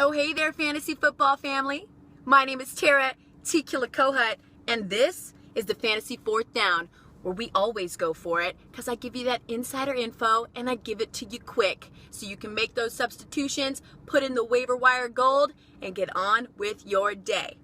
Oh, hey there, fantasy football family. My name is Tara T. Killicohut, and this is the Fantasy Fourth Down, where we always go for it because I give you that insider info and I give it to you quick so you can make those substitutions, put in the waiver wire gold, and get on with your day.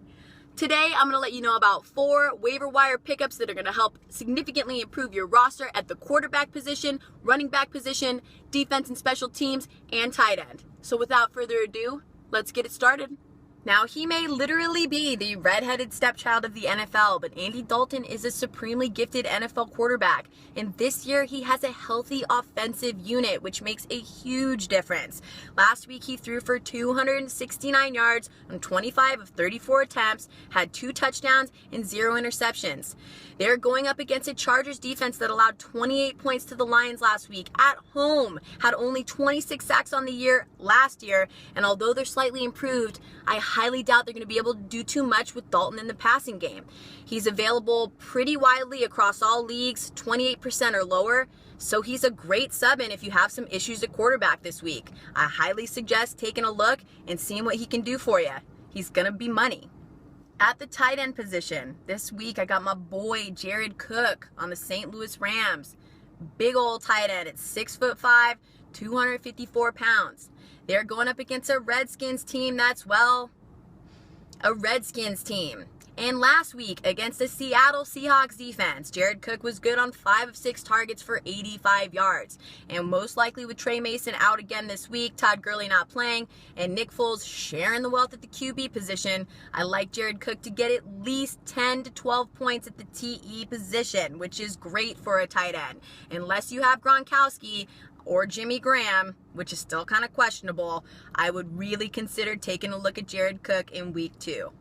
Today, I'm going to let you know about 4 waiver wire pickups that are going to help significantly improve your roster at the quarterback position, running back position, defense and special teams, and tight end. So without further ado, let's get it started. Now, he may literally be the redheaded stepchild of the NFL, but Andy Dalton is a supremely gifted NFL quarterback. And this year, he has a healthy offensive unit, which makes a huge difference. Last week, he threw for 269 yards on 25 of 34 attempts, had 2 touchdowns and 0 interceptions. They're going up against a Chargers defense that allowed 28 points to the Lions last week at home, had only 26 sacks on the year last year, and although they're slightly improved, I highly doubt they're going to be able to do too much with Dalton in the passing game. He's available pretty widely across all leagues, 28% or lower, so he's a great sub-in if you have some issues at quarterback this week. I highly suggest taking a look and seeing what he can do for you. He's going to be money. At the tight end position, this week I got my boy Jared Cook on the St. Louis Rams. Big old tight end at 6'5", 254 pounds. They're going up against a Redskins team that's, well, a Redskins team. And last week against the Seattle Seahawks defense, Jared Cook was good on 5 of 6 targets for 85 yards. And most likely with Trey Mason out again this week, Todd Gurley not playing, and Nick Foles sharing the wealth at the QB position, I like Jared Cook to get at least 10 to 12 points at the TE position, which is great for a tight end. Unless you have Gronkowski or Jimmy Graham, which is still kind of questionable, I would really consider taking a look at Jared Cook in week 2.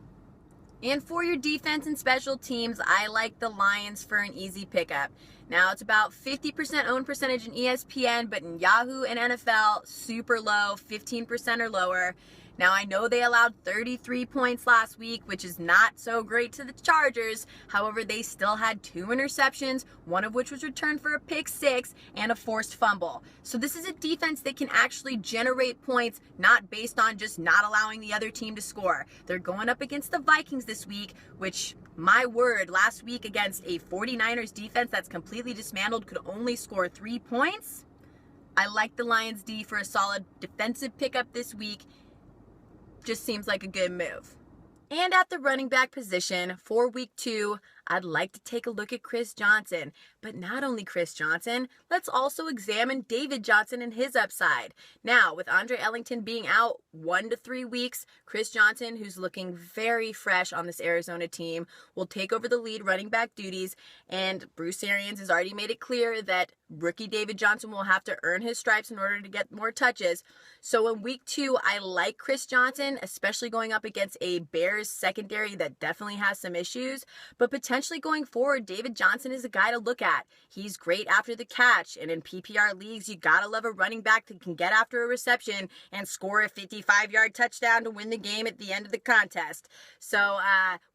And for your defense and special teams, I like the Lions for an easy pickup. Now, it's about 50% owned percentage in ESPN, but in Yahoo and NFL, super low, 15% or lower. Now, I know they allowed 33 points last week, which is not so great to the Chargers. However, they still had 2 interceptions, one of which was returned for a pick 6 and a forced fumble. So this is a defense that can actually generate points, not based on just not allowing the other team to score. They're going up against the Vikings this week, which, my word, last week against a 49ers defense that's completely dismantled could only score 3 points. I like the Lions D for a solid defensive pickup this week. Just seems like a good move. And at the running back position for week 2, I'd like to take a look at Chris Johnson. But not only Chris Johnson, let's also examine David Johnson and his upside. Now, with Andre Ellington being out 1 to 3 weeks, Chris Johnson, who's looking very fresh on this Arizona team, will take over the lead running back duties. And Bruce Arians has already made it clear that rookie David Johnson will have to earn his stripes in order to get more touches. So in week 2, I like Chris Johnson, especially going up against a Bears secondary that definitely has some issues. But potentially going forward, David Johnson is a guy to look at. He's great after the catch, and in PPR leagues, you gotta love a running back that can get after a reception and score a 55-yard touchdown to win the game at the end of the contest. So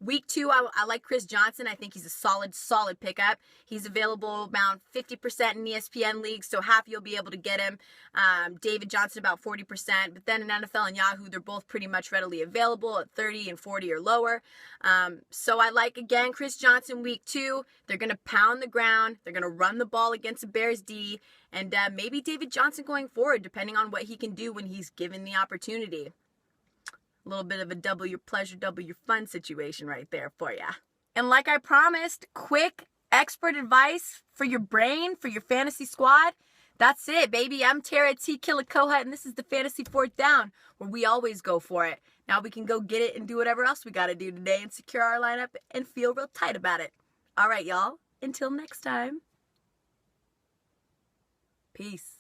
week 2, I like Chris Johnson. I think he's a solid pickup. He's available about 50% in ESPN leagues, so half you'll be able to get him. David Johnson about 40%, but then in NFL and Yahoo, they're both pretty much readily available at 30 and 40 or lower. So I like, again, Chris Johnson week 2. They're going to pound the ground. They're going to run the ball against the Bears D, and maybe David Johnson going forward, depending on what he can do when he's given the opportunity. A little bit of a double your pleasure, double your fun situation right there for you. And like I promised, quick expert advice for your brain, for your fantasy squad. That's it, baby. I'm Tara T. Killicohut, and this is the Fantasy Fourth Down, where we always go for it. Now we can go get it and do whatever else we got to do today and secure our lineup and feel real tight about it. All right, y'all. Until next time. Peace.